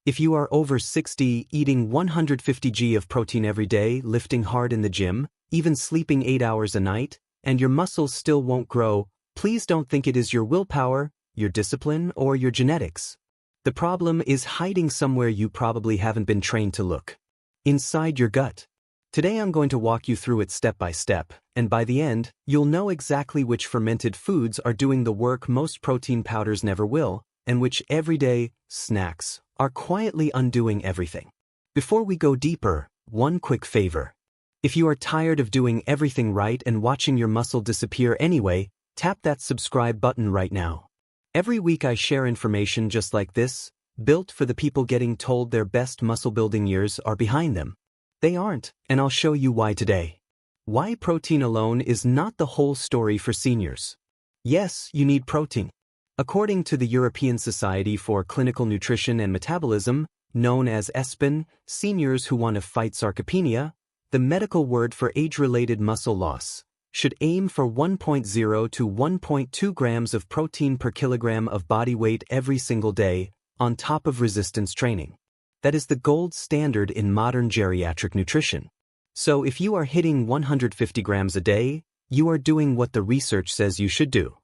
If you are over 60, eating 150 g of protein every day, lifting hard in the gym, even sleeping 8 hours a night, and your muscles still won't grow, please don't think it is your willpower, your discipline, or your genetics. The problem is hiding somewhere you probably haven't been trained to look. Inside your gut. Today I'm going to walk you through it step by step, and by the end, you'll know exactly which fermented foods are doing the work most protein powders never will, and which everyday snacks are quietly undoing everything. Before we go deeper, one quick favor. If you are tired of doing everything right and watching your muscle disappear anyway, tap that subscribe button right now. Every week I share information just like this, built for the people getting told their best muscle building years are behind them. They aren't, and I'll show you why today. Why protein alone is not the whole story for seniors. Yes, you need protein. According to the European Society for Clinical Nutrition and Metabolism, known as ESPEN, seniors who want to fight sarcopenia, the medical word for age-related muscle loss, should aim for 1.0 to 1.2 grams of protein per kilogram of body weight every single day, on top of resistance training. That is the gold standard in modern geriatric nutrition. So if you are hitting 150 grams a day, you are doing what the research says you should do.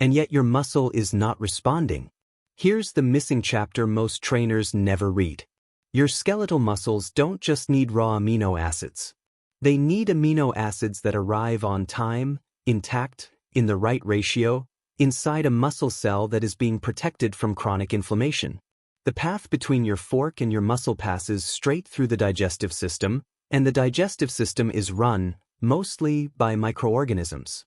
And yet your muscle is not responding. Here's the missing chapter most trainers never read. Your skeletal muscles don't just need raw amino acids. They need amino acids that arrive on time, intact, in the right ratio, inside a muscle cell that is being protected from chronic inflammation. The path between your fork and your muscle passes straight through the digestive system, and the digestive system is run, mostly, by microorganisms.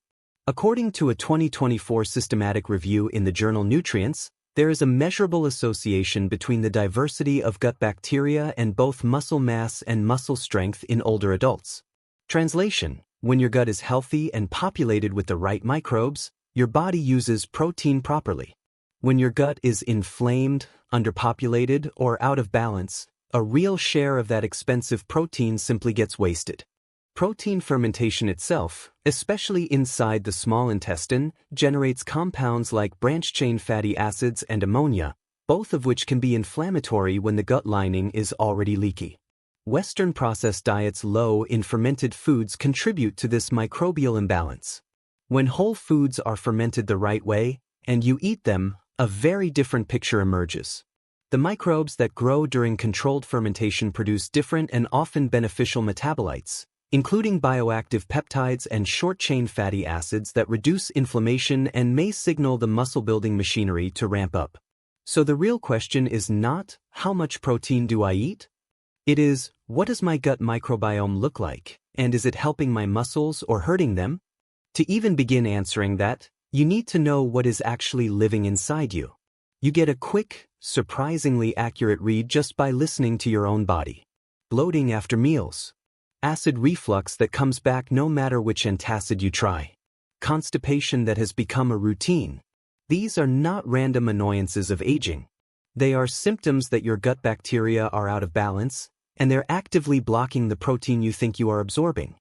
According to a 2024 systematic review in the journal Nutrients, there is a measurable association between the diversity of gut bacteria and both muscle mass and muscle strength in older adults. Translation: when your gut is healthy and populated with the right microbes, your body uses protein properly. When your gut is inflamed, underpopulated, or out of balance, a real share of that expensive protein simply gets wasted. Protein fermentation itself, especially inside the small intestine, generates compounds like branched-chain fatty acids and ammonia, both of which can be inflammatory when the gut lining is already leaky. Western processed diets low in fermented foods contribute to this microbial imbalance. When whole foods are fermented the right way, and you eat them, a very different picture emerges. The microbes that grow during controlled fermentation produce different and often beneficial metabolites, including bioactive peptides and short-chain fatty acids that reduce inflammation and may signal the muscle-building machinery to ramp up. So the real question is not, how much protein do I eat? It is, what does my gut microbiome look like, and is it helping my muscles or hurting them? To even begin answering that, you need to know what is actually living inside you. You get a quick, surprisingly accurate read just by listening to your own body. Bloating after meals. Acid reflux that comes back no matter which antacid you try. Constipation that has become a routine. These are not random annoyances of aging. They are symptoms that your gut bacteria are out of balance, and they're actively blocking the protein you think you are absorbing.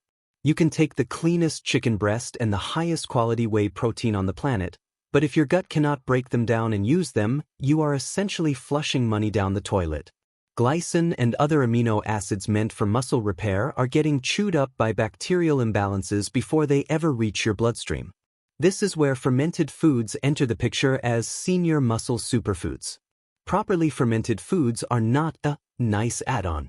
You can take the cleanest chicken breast and the highest quality whey protein on the planet, but if your gut cannot break them down and use them, you are essentially flushing money down the toilet. Glycine and other amino acids meant for muscle repair are getting chewed up by bacterial imbalances before they ever reach your bloodstream. This is where fermented foods enter the picture as senior muscle superfoods. Properly fermented foods are not a nice add-on.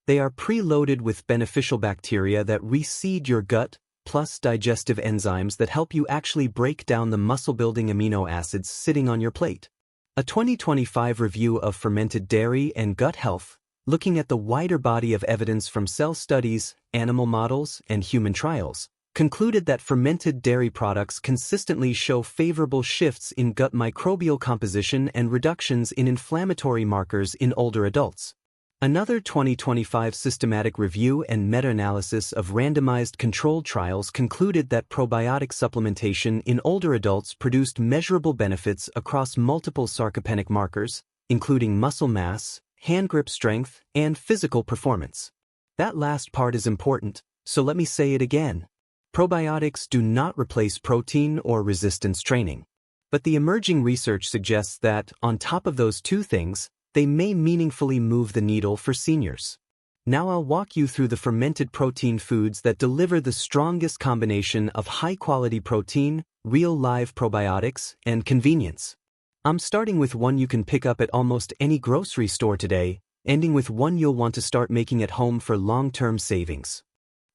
They are preloaded with beneficial bacteria that reseed your gut, plus digestive enzymes that help you actually break down the muscle-building amino acids sitting on your plate. A 2025 review of fermented dairy and gut health, looking at the wider body of evidence from cell studies, animal models, and human trials, concluded that fermented dairy products consistently show favorable shifts in gut microbial composition and reductions in inflammatory markers in older adults. Another 2025 systematic review and meta-analysis of randomized controlled trials concluded that probiotic supplementation in older adults produced measurable benefits across multiple sarcopenic markers, including muscle mass, hand grip strength, and physical performance. That last part is important, so let me say it again. Probiotics do not replace protein or resistance training. But the emerging research suggests that, on top of those two things, they may meaningfully move the needle for seniors. Now I'll walk you through the fermented protein foods that deliver the strongest combination of high-quality protein, real live probiotics, and convenience. I'm starting with one you can pick up at almost any grocery store today, ending with one you'll want to start making at home for long-term savings.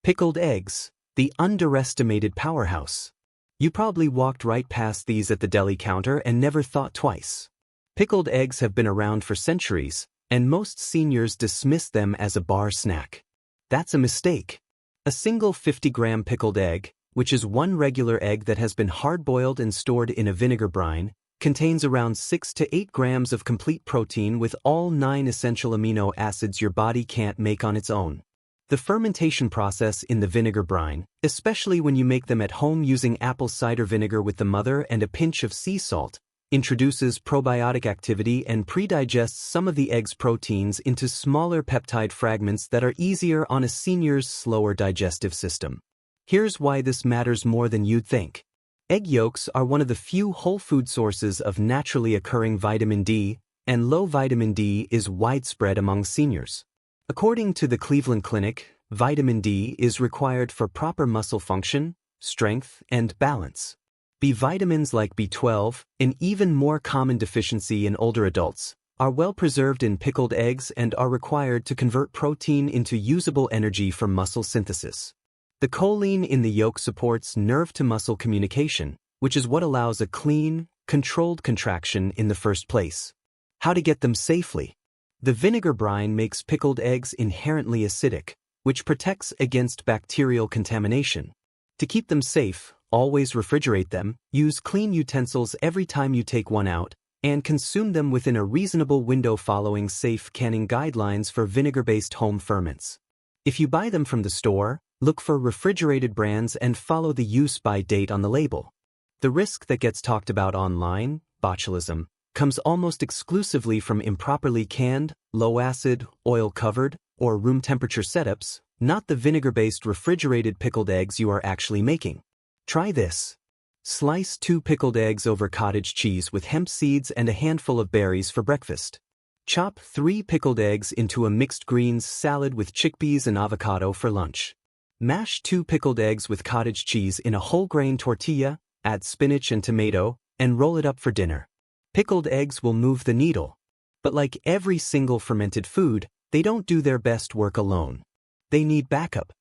Pickled eggs, the underestimated powerhouse. You probably walked right past these at the deli counter and never thought twice. Pickled eggs have been around for centuries, and most seniors dismiss them as a bar snack. That's a mistake. A single 50-gram pickled egg, which is one regular egg that has been hard-boiled and stored in a vinegar brine, contains around 6 to 8 grams of complete protein with all 9 essential amino acids your body can't make on its own. The fermentation process in the vinegar brine, especially when you make them at home using apple cider vinegar with the mother and a pinch of sea salt, introduces probiotic activity and predigests some of the egg's proteins into smaller peptide fragments that are easier on a senior's slower digestive system. Here's why this matters more than you'd think. Egg yolks are one of the few whole food sources of naturally occurring vitamin D, and low vitamin D is widespread among seniors. According to the Cleveland Clinic, vitamin D is required for proper muscle function, strength, and balance. B vitamins like B12, an even more common deficiency in older adults, are well preserved in pickled eggs and are required to convert protein into usable energy for muscle synthesis. The choline in the yolk supports nerve-to-muscle communication, which is what allows a clean, controlled contraction in the first place. How to get them safely? The vinegar brine makes pickled eggs inherently acidic, which protects against bacterial contamination. To keep them safe, always refrigerate them, use clean utensils every time you take one out, and consume them within a reasonable window following safe canning guidelines for vinegar-based home ferments. If you buy them from the store, look for refrigerated brands and follow the use-by date on the label. The risk that gets talked about online, botulism, comes almost exclusively from improperly canned, low-acid, oil-covered, or room-temperature setups, not the vinegar-based refrigerated pickled eggs you are actually making. Try this. Slice 2 pickled eggs over cottage cheese with hemp seeds and a handful of berries for breakfast. Chop 3 pickled eggs into a mixed greens salad with chickpeas and avocado for lunch. Mash 2 pickled eggs with cottage cheese in a whole grain tortilla, add spinach and tomato, and roll it up for dinner. Pickled eggs will move the needle. But like every single fermented food, they don't do their best work alone. They need backup.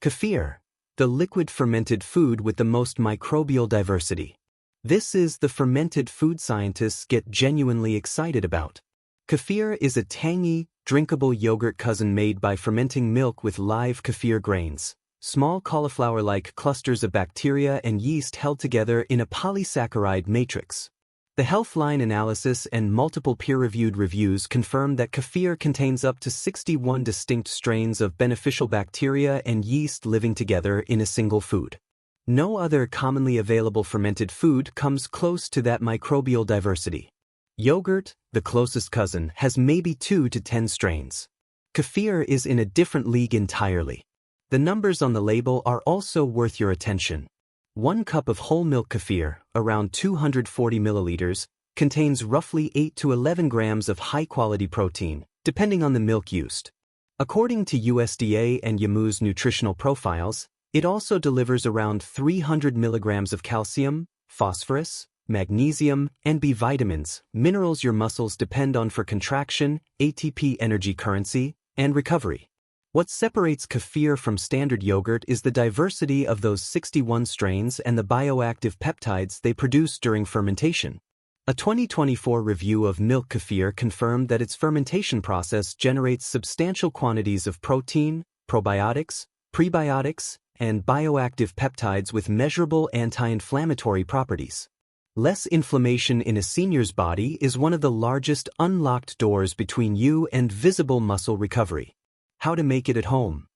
Kefir, the liquid fermented food with the most microbial diversity. This is the fermented food scientists get genuinely excited about. Kefir is a tangy, drinkable yogurt cousin made by fermenting milk with live kefir grains, small cauliflower-like clusters of bacteria and yeast held together in a polysaccharide matrix. The Healthline analysis and multiple peer-reviewed reviews confirm that kefir contains up to 61 distinct strains of beneficial bacteria and yeast living together in a single food. No other commonly available fermented food comes close to that microbial diversity. Yogurt, the closest cousin, has maybe 2 to 10 strains. Kefir is in a different league entirely. The numbers on the label are also worth your attention. 1 cup of whole milk kefir, around 240 milliliters, contains roughly 8 to 11 grams of high-quality protein, depending on the milk used. According to USDA and Yamu's nutritional profiles, it also delivers around 300 milligrams of calcium, phosphorus, magnesium, and B vitamins, minerals your muscles depend on for contraction, ATP energy currency, and recovery. What separates kefir from standard yogurt is the diversity of those 61 strains and the bioactive peptides they produce during fermentation. A 2024 review of milk kefir confirmed that its fermentation process generates substantial quantities of protein, probiotics, prebiotics, and bioactive peptides with measurable anti-inflammatory properties. Less inflammation in a senior's body is one of the largest unlocked doors between you and visible muscle recovery. How to make it at home.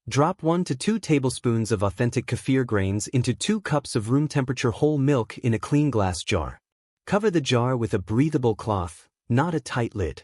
Drop 1 to 2 tablespoons of authentic kefir grains into 2 cups of room temperature whole milk in a clean glass jar. Cover the jar with a breathable cloth, not a tight lid.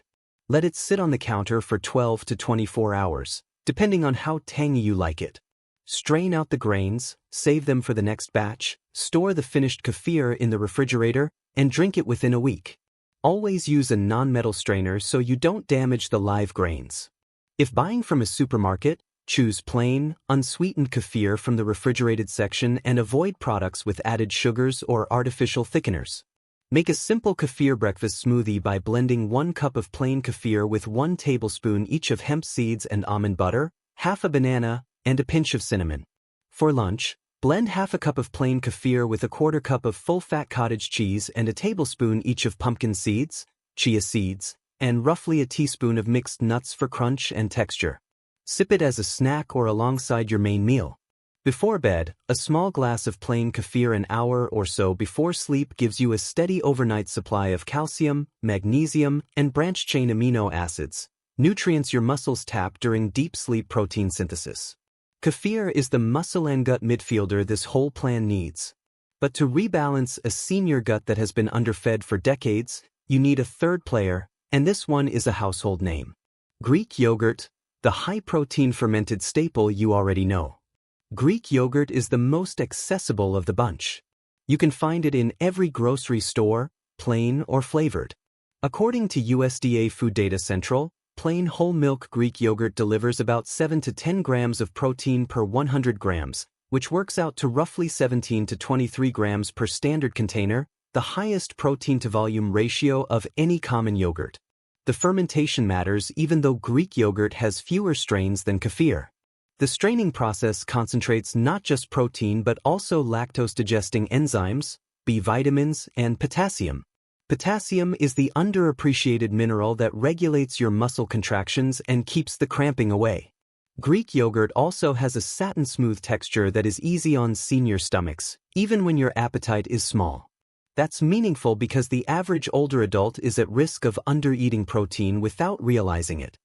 Let it sit on the counter for 12 to 24 hours, depending on how tangy you like it. Strain out the grains, save them for the next batch, store the finished kefir in the refrigerator, and drink it within a week. Always use a non-metal strainer so you don't damage the live grains. If buying from a supermarket, choose plain, unsweetened kefir from the refrigerated section and avoid products with added sugars or artificial thickeners. Make a simple kefir breakfast smoothie by blending 1 cup of plain kefir with 1 tablespoon each of hemp seeds and almond butter, half a banana, and a pinch of cinnamon. For lunch, blend half a cup of plain kefir with a 1/4 cup of full-fat cottage cheese and a tablespoon each of pumpkin seeds, chia seeds, and roughly a teaspoon of mixed nuts for crunch and texture. Sip it as a snack or alongside your main meal. Before bed, a small glass of plain kefir an hour or so before sleep gives you a steady overnight supply of calcium, magnesium, and branched-chain amino acids, nutrients your muscles tap during deep sleep protein synthesis. Kefir is the muscle and gut midfielder this whole plan needs. But to rebalance a senior gut that has been underfed for decades, you need a third player, and this one is a household name. Greek yogurt, the high-protein fermented staple you already know. Greek yogurt is the most accessible of the bunch. You can find it in every grocery store, plain or flavored. According to USDA Food Data Central, plain whole milk Greek yogurt delivers about 7 to 10 grams of protein per 100 grams, which works out to roughly 17 to 23 grams per standard container, the highest protein-to-volume ratio of any common yogurt. The fermentation matters even though Greek yogurt has fewer strains than kefir. The straining process concentrates not just protein but also lactose-digesting enzymes, B vitamins, and potassium. Potassium is the underappreciated mineral that regulates your muscle contractions and keeps the cramping away. Greek yogurt also has a satin-smooth texture that is easy on senior stomachs, even when your appetite is small. That's meaningful because the average older adult is at risk of undereating protein without realizing it.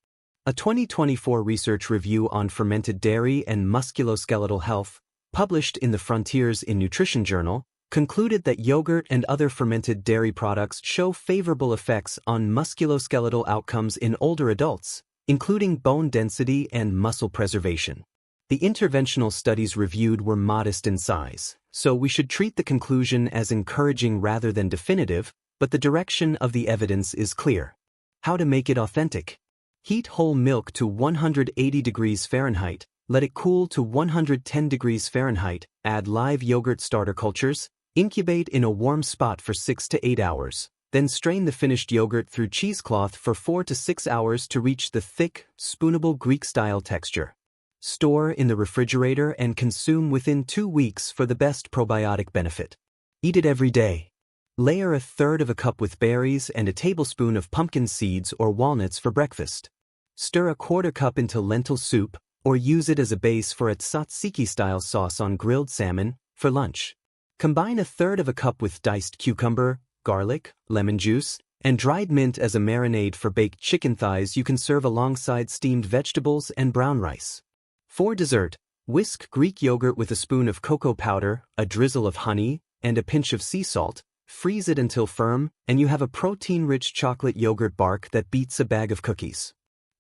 A 2024 research review on fermented dairy and musculoskeletal health, published in the Frontiers in Nutrition journal, concluded that yogurt and other fermented dairy products show favorable effects on musculoskeletal outcomes in older adults, including bone density and muscle preservation. The interventional studies reviewed were modest in size, so we should treat the conclusion as encouraging rather than definitive, but the direction of the evidence is clear. How to make it authentic? Heat whole milk to 180 degrees Fahrenheit, let it cool to 110 degrees Fahrenheit, add live yogurt starter cultures, incubate in a warm spot for 6 to 8 hours, then strain the finished yogurt through cheesecloth for 4 to 6 hours to reach the thick, spoonable Greek-style texture. Store in the refrigerator and consume within 2 weeks for the best probiotic benefit. Eat it every day. Layer 1/3 cup with berries and a tablespoon of pumpkin seeds or walnuts for breakfast. Stir 1/4 cup into lentil soup, or use it as a base for a tzatziki-style sauce on grilled salmon, for lunch. Combine 1/3 cup with diced cucumber, garlic, lemon juice, and dried mint as a marinade for baked chicken thighs you can serve alongside steamed vegetables and brown rice. For dessert, whisk Greek yogurt with a spoon of cocoa powder, a drizzle of honey, and a pinch of sea salt, freeze it until firm, and you have a protein-rich chocolate yogurt bark that beats a bag of cookies.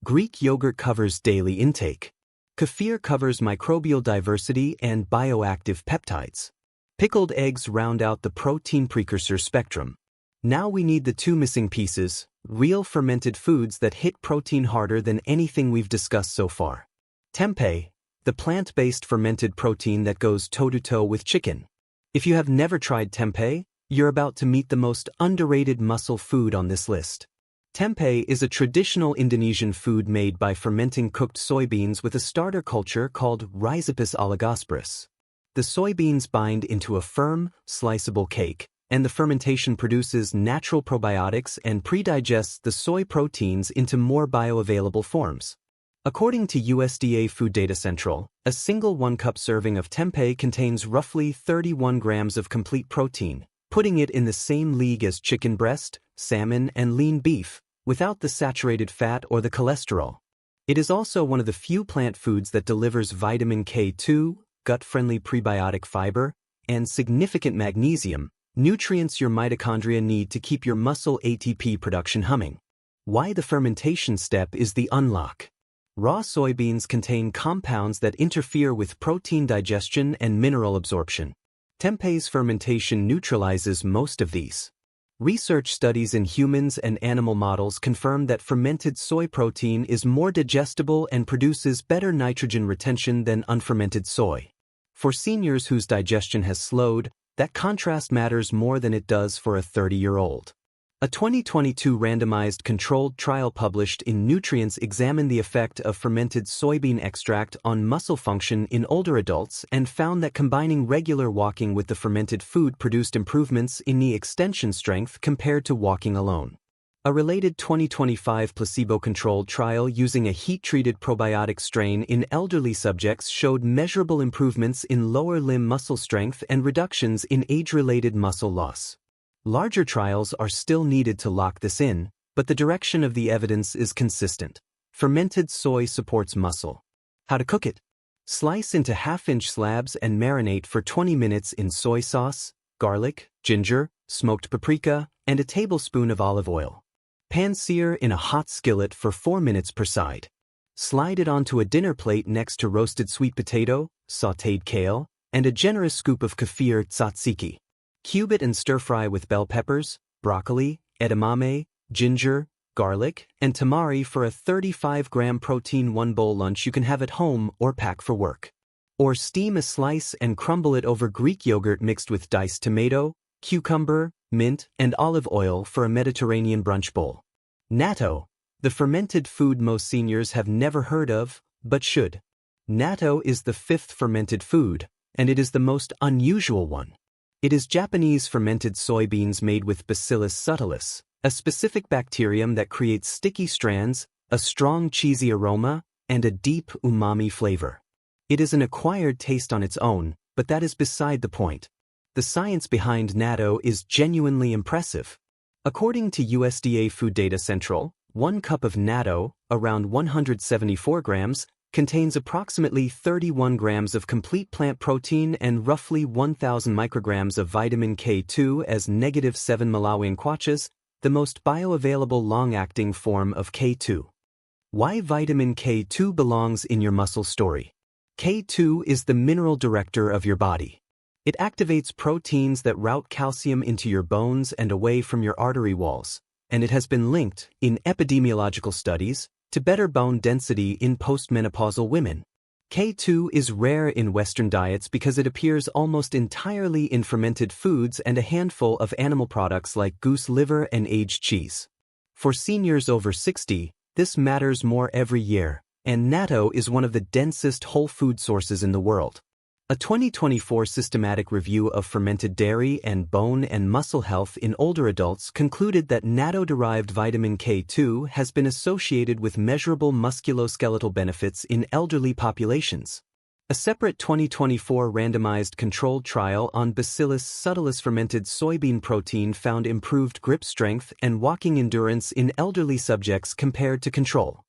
Greek yogurt covers daily intake. Kefir covers microbial diversity and bioactive peptides. Pickled eggs round out the protein precursor spectrum. Now we need the 2 missing pieces, real fermented foods that hit protein harder than anything we've discussed so far. Tempeh, the plant-based fermented protein that goes toe-to-toe with chicken. If you have never tried tempeh, you're about to meet the most underrated muscle food on this list. Tempeh is a traditional Indonesian food made by fermenting cooked soybeans with a starter culture called Rhizopus oligosporus. The soybeans bind into a firm, sliceable cake, and the fermentation produces natural probiotics and pre-digests the soy proteins into more bioavailable forms. According to USDA Food Data Central, a single 1-cup serving of tempeh contains roughly 31 grams of complete protein, putting it in the same league as chicken breast, salmon, and lean beef, without the saturated fat or the cholesterol. It is also one of the few plant foods that delivers vitamin K2, gut-friendly prebiotic fiber, and significant magnesium, nutrients your mitochondria need to keep your muscle ATP production humming. Why the fermentation step is the unlock. Raw soybeans contain compounds that interfere with protein digestion and mineral absorption. Tempeh's fermentation neutralizes most of these. Research studies in humans and animal models confirm that fermented soy protein is more digestible and produces better nitrogen retention than unfermented soy. For seniors whose digestion has slowed, that contrast matters more than it does for a 30-year-old. A 2022 randomized controlled trial published in Nutrients examined the effect of fermented soybean extract on muscle function in older adults and found that combining regular walking with the fermented food produced improvements in knee extension strength compared to walking alone. A related 2025 placebo-controlled trial using a heat-treated probiotic strain in elderly subjects showed measurable improvements in lower limb muscle strength and reductions in age-related muscle loss. Larger trials are still needed to lock this in, but the direction of the evidence is consistent. Fermented soy supports muscle. How to cook it? Slice into half-inch slabs and marinate for 20 minutes in soy sauce, garlic, ginger, smoked paprika, and a tablespoon of olive oil. Pan-sear in a hot skillet for 4 minutes per side. Slide it onto a dinner plate next to roasted sweet potato, sautéed kale, and a generous scoop of Kefir tzatziki. Cube it and stir-fry with bell peppers, broccoli, edamame, ginger, garlic, and tamari for a 35-gram protein 1-bowl lunch you can have at home or pack for work. Or steam a slice and crumble it over Greek yogurt mixed with diced tomato, cucumber, mint, and olive oil for a Mediterranean brunch bowl. Natto, the fermented food most seniors have never heard of, but should. Natto is the 5th fermented food, and it is the most unusual one. It is Japanese fermented soybeans made with Bacillus subtilis, a specific bacterium that creates sticky strands, a strong cheesy aroma, and a deep umami flavor. It is an acquired taste on its own, but that is beside the point. The science behind natto is genuinely impressive. According to USDA Food Data Central, 1 cup of natto, around 174 grams, contains approximately 31 grams of complete plant protein and roughly 1,000 micrograms of vitamin K2 as -7 Malawian kwachas, the most bioavailable long-acting form of K2. Why vitamin K2 belongs in your muscle story. K2 is the mineral director of your body. It activates proteins that route calcium into your bones and away from your artery walls, and it has been linked, in epidemiological studies, to better bone density in postmenopausal women. K2 is rare in Western diets because it appears almost entirely in fermented foods and a handful of animal products like goose liver and aged cheese. For seniors over 60, this matters more every year, and natto is one of the densest whole food sources in the world. A 2024 systematic review of fermented dairy and bone and muscle health in older adults concluded that natto-derived vitamin K2 has been associated with measurable musculoskeletal benefits in elderly populations. A separate 2024 randomized controlled trial on Bacillus subtilis fermented soybean protein found improved grip strength and walking endurance in elderly subjects compared to control.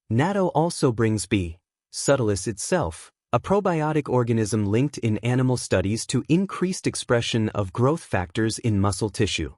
Natto also brings B. subtilis itself, a probiotic organism linked in animal studies to increased expression of growth factors in muscle tissue.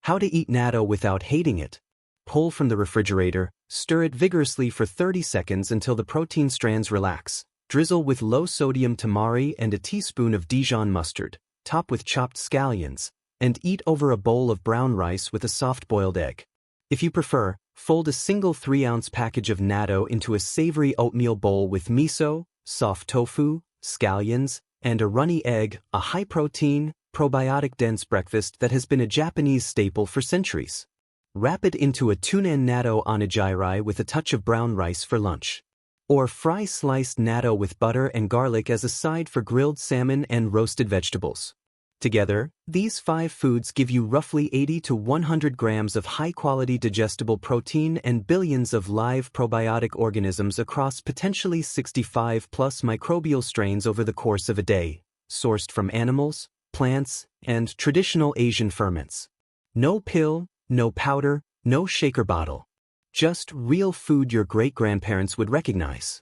How to eat natto without hating it. Pull from the refrigerator, stir it vigorously for 30 seconds until the protein strands relax. Drizzle with low-sodium tamari and a teaspoon of Dijon mustard, top with chopped scallions, and eat over a bowl of brown rice with a soft-boiled egg. If you prefer, fold a single 3-ounce package of natto into a savory oatmeal bowl with miso, soft tofu, scallions, and a runny egg, a high-protein, probiotic-dense breakfast that has been a Japanese staple for centuries. Wrap it into a tuna natto onigiri with a touch of brown rice for lunch. Or fry sliced natto with butter and garlic as a side for grilled salmon and roasted vegetables. Together, these 5 foods give you roughly 80 to 100 grams of high-quality digestible protein and billions of live probiotic organisms across potentially 65-plus microbial strains over the course of a day, sourced from animals, plants, and traditional Asian ferments. No pill, no powder, no shaker bottle. Just real food your great-grandparents would recognize.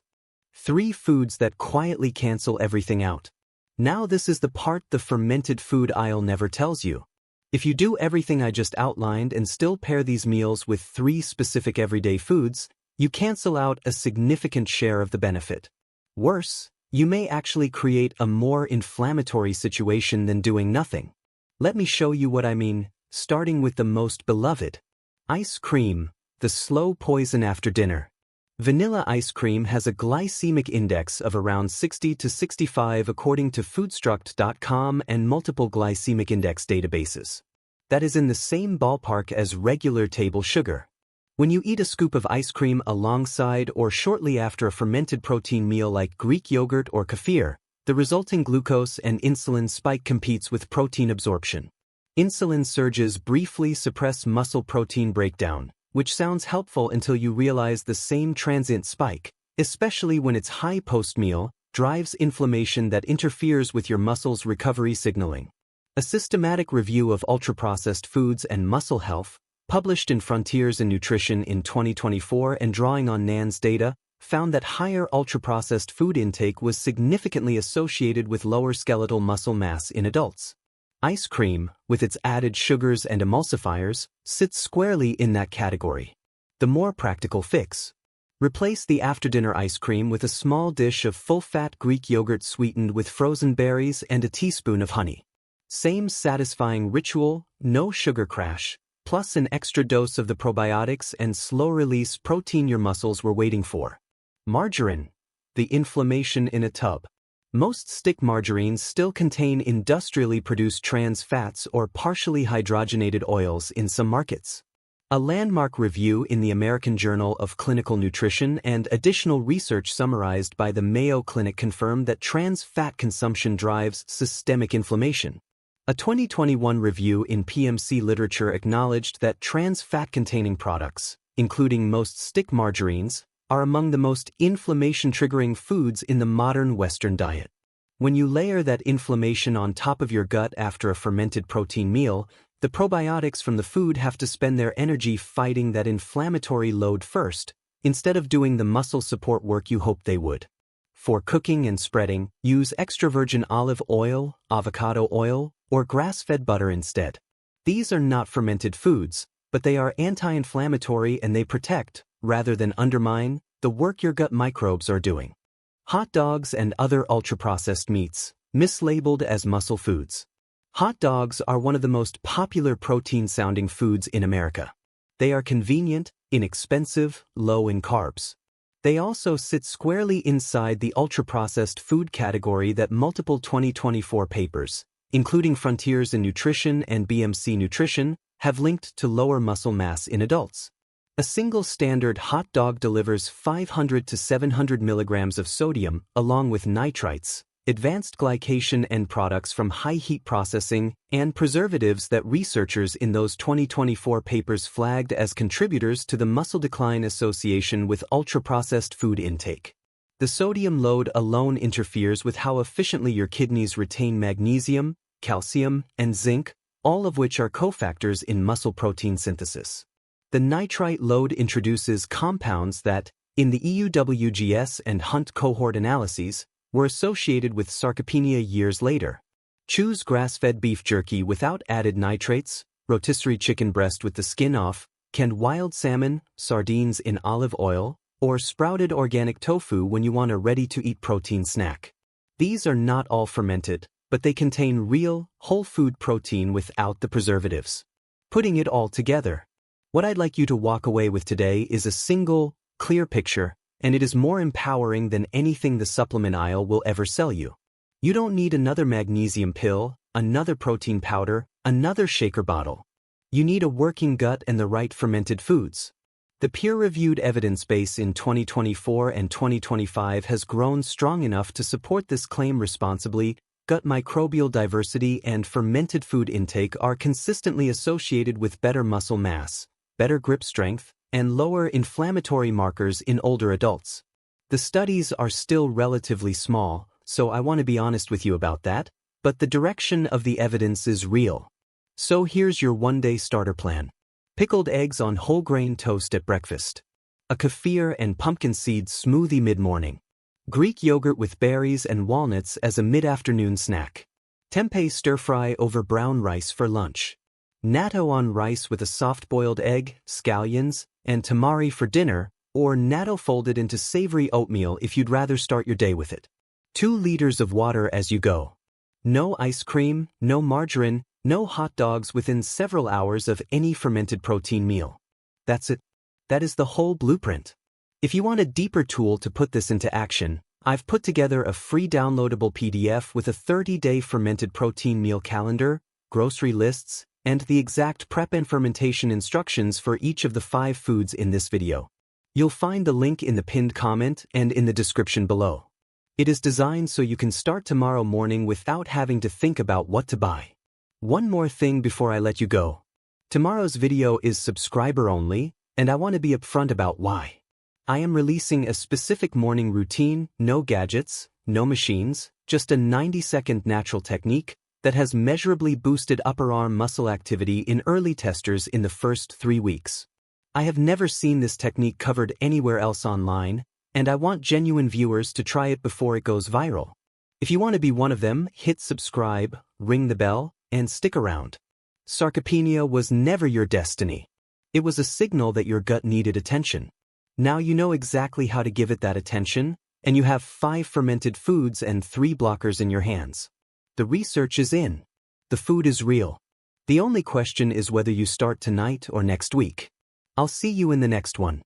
3 foods that quietly cancel everything out. Now this is the part the fermented food aisle never tells you. If you do everything I just outlined and still pair these meals with 3 specific everyday foods, you cancel out a significant share of the benefit. Worse, you may actually create a more inflammatory situation than doing nothing. Let me show you what I mean. starting with the most beloved. Ice cream, the slow poison after dinner. Vanilla ice cream has a glycemic index of around 60 to 65 according to foodstruct.com and multiple glycemic index databases. That is in the same ballpark as regular table sugar. When you eat a scoop of ice cream alongside or shortly after a fermented protein meal like Greek yogurt or kefir, the resulting glucose and insulin spike competes with protein absorption. Insulin surges briefly suppress muscle protein breakdown, which sounds helpful until you realize the same transient spike, especially when it's high post-meal, drives inflammation that interferes with your muscle's recovery signaling. A systematic review of ultra-processed foods and muscle health, published in Frontiers in Nutrition in 2024 and drawing on NAN's data, found that higher ultra-processed food intake was significantly associated with lower skeletal muscle mass in adults. Ice cream, with its added sugars and emulsifiers, sits squarely in that category. The more practical fix. Replace the after-dinner ice cream with a small dish of full-fat Greek yogurt sweetened with frozen berries and a teaspoon of honey. Same satisfying ritual, no sugar crash, plus an extra dose of the probiotics and slow-release protein your muscles were waiting for. Margarine, the inflammation in a tub. Most stick margarines still contain industrially produced trans fats or partially hydrogenated oils in some markets. A landmark review in the American Journal of Clinical Nutrition and additional research summarized by the Mayo Clinic confirmed that trans fat consumption drives systemic inflammation. A 2021 review in PMC literature acknowledged that trans fat-containing products, including most stick margarines, are among the most inflammation-triggering foods in the modern Western diet. When you layer that inflammation on top of your gut after a fermented protein meal, the probiotics from the food have to spend their energy fighting that inflammatory load first, instead of doing the muscle support work you hoped they would. For cooking and spreading, use extra virgin olive oil, avocado oil, or grass-fed butter instead. These are not fermented foods, but they are anti-inflammatory and they protect, rather than undermine, the work your gut microbes are doing. Hot dogs and other ultra-processed meats, mislabeled as muscle foods. Hot dogs are one of the most popular protein-sounding foods in America. They are convenient, inexpensive, low in carbs. They also sit squarely inside the ultra-processed food category that multiple 2024 papers, including Frontiers in Nutrition and BMC Nutrition, have linked to lower muscle mass in adults. A single standard hot dog delivers 500 to 700 milligrams of sodium, along with nitrites, advanced glycation end products from high-heat processing, and preservatives that researchers in those 2024 papers flagged as contributors to the muscle decline association with ultra-processed food intake. The sodium load alone interferes with how efficiently your kidneys retain magnesium, calcium, and zinc, all of which are cofactors in muscle protein synthesis. The nitrite load introduces compounds that, in the EUWGS and Hunt cohort analyses, were associated with sarcopenia years later. Choose grass-fed beef jerky without added nitrates, rotisserie chicken breast with the skin off, canned wild salmon, sardines in olive oil, or sprouted organic tofu when you want a ready-to-eat protein snack. These are not all fermented, but they contain real, whole food protein without the preservatives. Putting it all together, what I'd like you to walk away with today is a single, clear picture, and it is more empowering than anything the supplement aisle will ever sell you. You don't need another magnesium pill, another protein powder, another shaker bottle. You need a working gut and the right fermented foods. The peer-reviewed evidence base in 2024 and 2025 has grown strong enough to support this claim responsibly. Gut microbial diversity and fermented food intake are consistently associated with better muscle mass, better grip strength, and lower inflammatory markers in older adults. The studies are still relatively small, so I want to be honest with you about that, but the direction of the evidence is real. So here's your one-day starter plan. Pickled eggs on whole grain toast at breakfast. A kefir and pumpkin seed smoothie mid-morning. Greek yogurt with berries and walnuts as a mid-afternoon snack. Tempeh stir-fry over brown rice for lunch. Natto on rice with a soft-boiled egg, scallions, and tamari for dinner, or natto folded into savory oatmeal if you'd rather start your day with it. 2 liters of water as you go. No ice cream, no margarine, No hot dogs within several hours of any fermented protein meal. That's it. That is the whole blueprint. If you want a deeper tool to put this into action, I've put together a free downloadable PDF with a 30-day fermented protein meal calendar, grocery lists, and the exact prep and fermentation instructions for each of the 5 foods in this video. You'll find the link in the pinned comment and in the description below. It is designed so you can start tomorrow morning without having to think about what to buy. One more thing before I let you go. Tomorrow's video is subscriber only, and I want to be upfront about why. I am releasing a specific morning routine, no gadgets, no machines, just a 90-second natural technique that has measurably boosted upper arm muscle activity in early testers in the first 3 weeks. I have never seen this technique covered anywhere else online, and I want genuine viewers to try it before it goes viral. If you want to be one of them, hit subscribe, ring the bell, and stick around. Sarcopenia was never your destiny. It was a signal that your gut needed attention. Now you know exactly how to give it that attention, and you have 5 fermented foods and 3 blockers in your hands. The research is in. The food is real. The only question is whether you start tonight or next week. I'll see you in the next one.